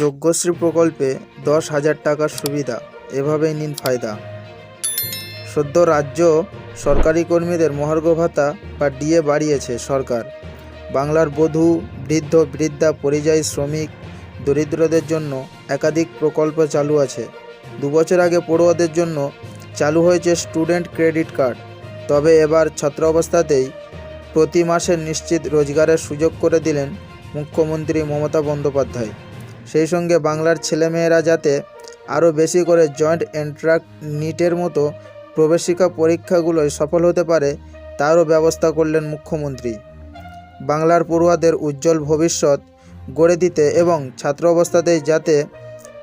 যজ্ঞশ্রী প্রকল্পে 10,000 টাকার সুবিধা, এভাবেই নিন ফায়দা। সদ্য রাজ্য সরকারি কর্মীদের মহার্ঘ ভাতা বা ডিএ বাড়িয়েছে সরকার। বাংলার বধূ, বৃদ্ধ, বৃদ্ধা, পরিযায়ী শ্রমিক, দরিদ্রদের জন্য একাধিক প্রকল্প চালু আছে। 2 বছর আগে পড়ুয়াদের জন্য চালু হয়েছে স্টুডেন্ট ক্রেডিট কার্ড। তবে এবার ছাত্র অবস্থাতেই প্রতি মাসে নিশ্চিত রোজগারের সুযোগ করে দিলেন মুখ্যমন্ত্রী মমতা বন্দ্যোপাধ্যায়। সেই সঙ্গে বাংলার ছেলেমেয়েরা যাতে আরও বেশি করে জয়েন্ট এন্ট্রান্স নিটের মতো প্রবেশিকা পরীক্ষাগুলোয় সফল হতে পারে তারও ব্যবস্থা করলেন মুখ্যমন্ত্রী। বাংলার পড়ুয়াদের উজ্জ্বল ভবিষ্যৎ গড়ে দিতে এবং ছাত্র অবস্থাতেই যাতে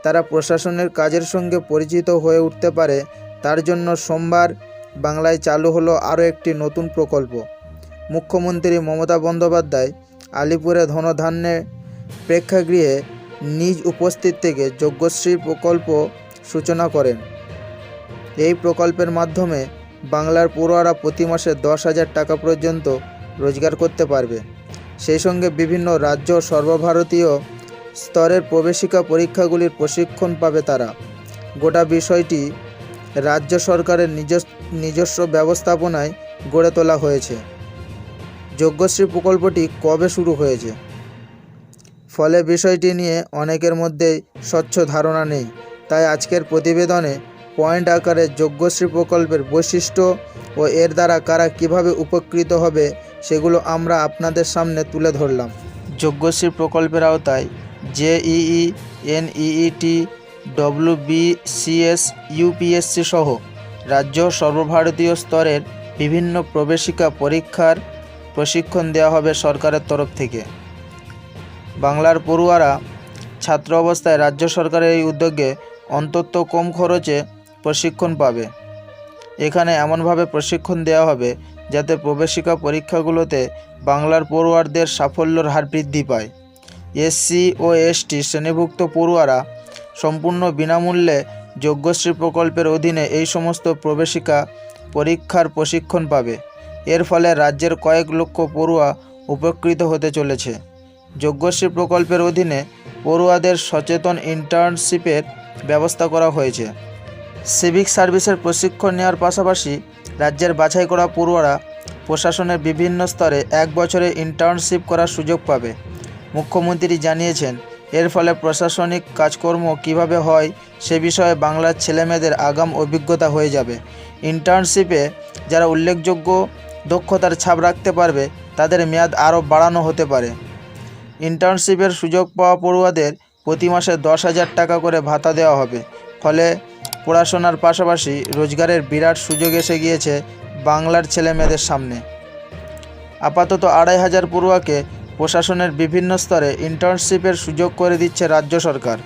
তারা প্রশাসনের কাজের সঙ্গে পরিচিত হয়ে উঠতে পারে তার জন্য সোমবার বাংলায় চালু হলো আরও একটি নতুন প্রকল্প। মুখ্যমন্ত্রী মমতা বন্দ্যোপাধ্যায় আলিপুরে ধনধান্যে প্রেক্ষাগৃহে নিজ উপস্থিত থেকে যজ্ঞশ্রী প্রকল্প সূচনা করেন। এই প্রকল্পের মাধ্যমে বাংলার পড়ুয়ারা প্রতি মাসে 10,000 টাকা পর্যন্ত রোজগার করতে পারবে। সেই সঙ্গে বিভিন্ন রাজ্য সর্বভারতীয় স্তরের প্রবেশিকা পরীক্ষাগুলির প্রশিক্ষণ পাবে তারা। গোটা বিষয়টি রাজ্য সরকারের নিজস্ব ব্যবস্থাপনায় গড়ে তোলা হয়েছে। যজ্ঞশ্রী প্রকল্পটি কবে শুরু হয়েছে, ফলে বিষয়টি নিয়ে অনেকের মধ্যেই স্বচ্ছ ধারণা নেই। তাই আজকের প্রতিবেদনে পয়েন্ট আকারে যজ্ঞশ্রী প্রকল্পের বৈশিষ্ট্য ও এর দ্বারা কারা কিভাবে উপকৃত হবে সেগুলো আমরা আপনাদের সামনে তুলে ধরলাম। যজ্ঞশ্রী প্রকল্পের আওতায় জেইই, এনইইটি, ডব্লিউবিসিএস, ইউপিএসসি সহ রাজ্য সর্বভারতীয় স্তরের বিভিন্ন প্রবেশিকা পরীক্ষার প্রশিক্ষণ দেওয়া হবে সরকারের তরফ থেকে। বাংলার পড়ুয়ারা ছাত্র অবস্থায় রাজ্য সরকারের এই উদ্যোগে অন্তত কম খরচে প্রশিক্ষণ পাবে। এখানে এমনভাবে প্রশিক্ষণ দেওয়া হবে যাতে প্রবেশিকা পরীক্ষাগুলোতে বাংলার পড়ুয়ারদের সাফল্যের হার বৃদ্ধি পায়। এসসি ও এসটি শ্রেণীভুক্ত পড়ুয়ারা সম্পূর্ণ বিনামূল্যে যজ্ঞশ্রী প্রকল্পের অধীনে এই সমস্ত প্রবেশিকা পরীক্ষার প্রশিক্ষণ পাবে। এর ফলে রাজ্যের কয়েক লক্ষ পড়ুয়া উপকৃত হতে চলেছে। যজ্ঞশ্রী প্রকল্পের অধীনে পড়ুয়াদের সচেতন ইন্টার্নশিপের ব্যবস্থা করা হয়েছে। সিভিক সার্ভিসের প্রশিক্ষণ নেওয়ার পাশাপাশি রাজ্যের বাছাই করা পড়ুয়ারা প্রশাসনের বিভিন্ন স্তরে 1 বছরে ইন্টার্নশিপ করার সুযোগ পাবে। মুখ্যমন্ত্রী জানিয়েছেন, এর ফলে প্রশাসনিক কাজকর্ম কিভাবে হয় সে বিষয়ে বাংলার ছেলেমেয়েদের আগাম অভিজ্ঞতা হয়ে যাবে। ইন্টার্নশিপে যারা উল্লেখযোগ্য দক্ষতার ছাপ রাখতে পারবে তাদের মেয়াদ আরও বাড়ানো হতে পারে। ইন্টার্নশিপের সুযোগ পাওয়া পড়ুয়াদের প্রতি মাসে 10,000 টাকা করে ভাতা দেওয়া হবে। ফলে পড়াশোনার পাশাপাশি রোজগারের বিরাট সুযোগ এসে গিয়েছে বাংলার ছেলেমেয়েদের সামনে। আপাতত 2,500 পড়ুয়াকে প্রশাসনের বিভিন্ন স্তরে ইন্টার্নশিপের সুযোগ করে দিচ্ছে রাজ্য সরকার।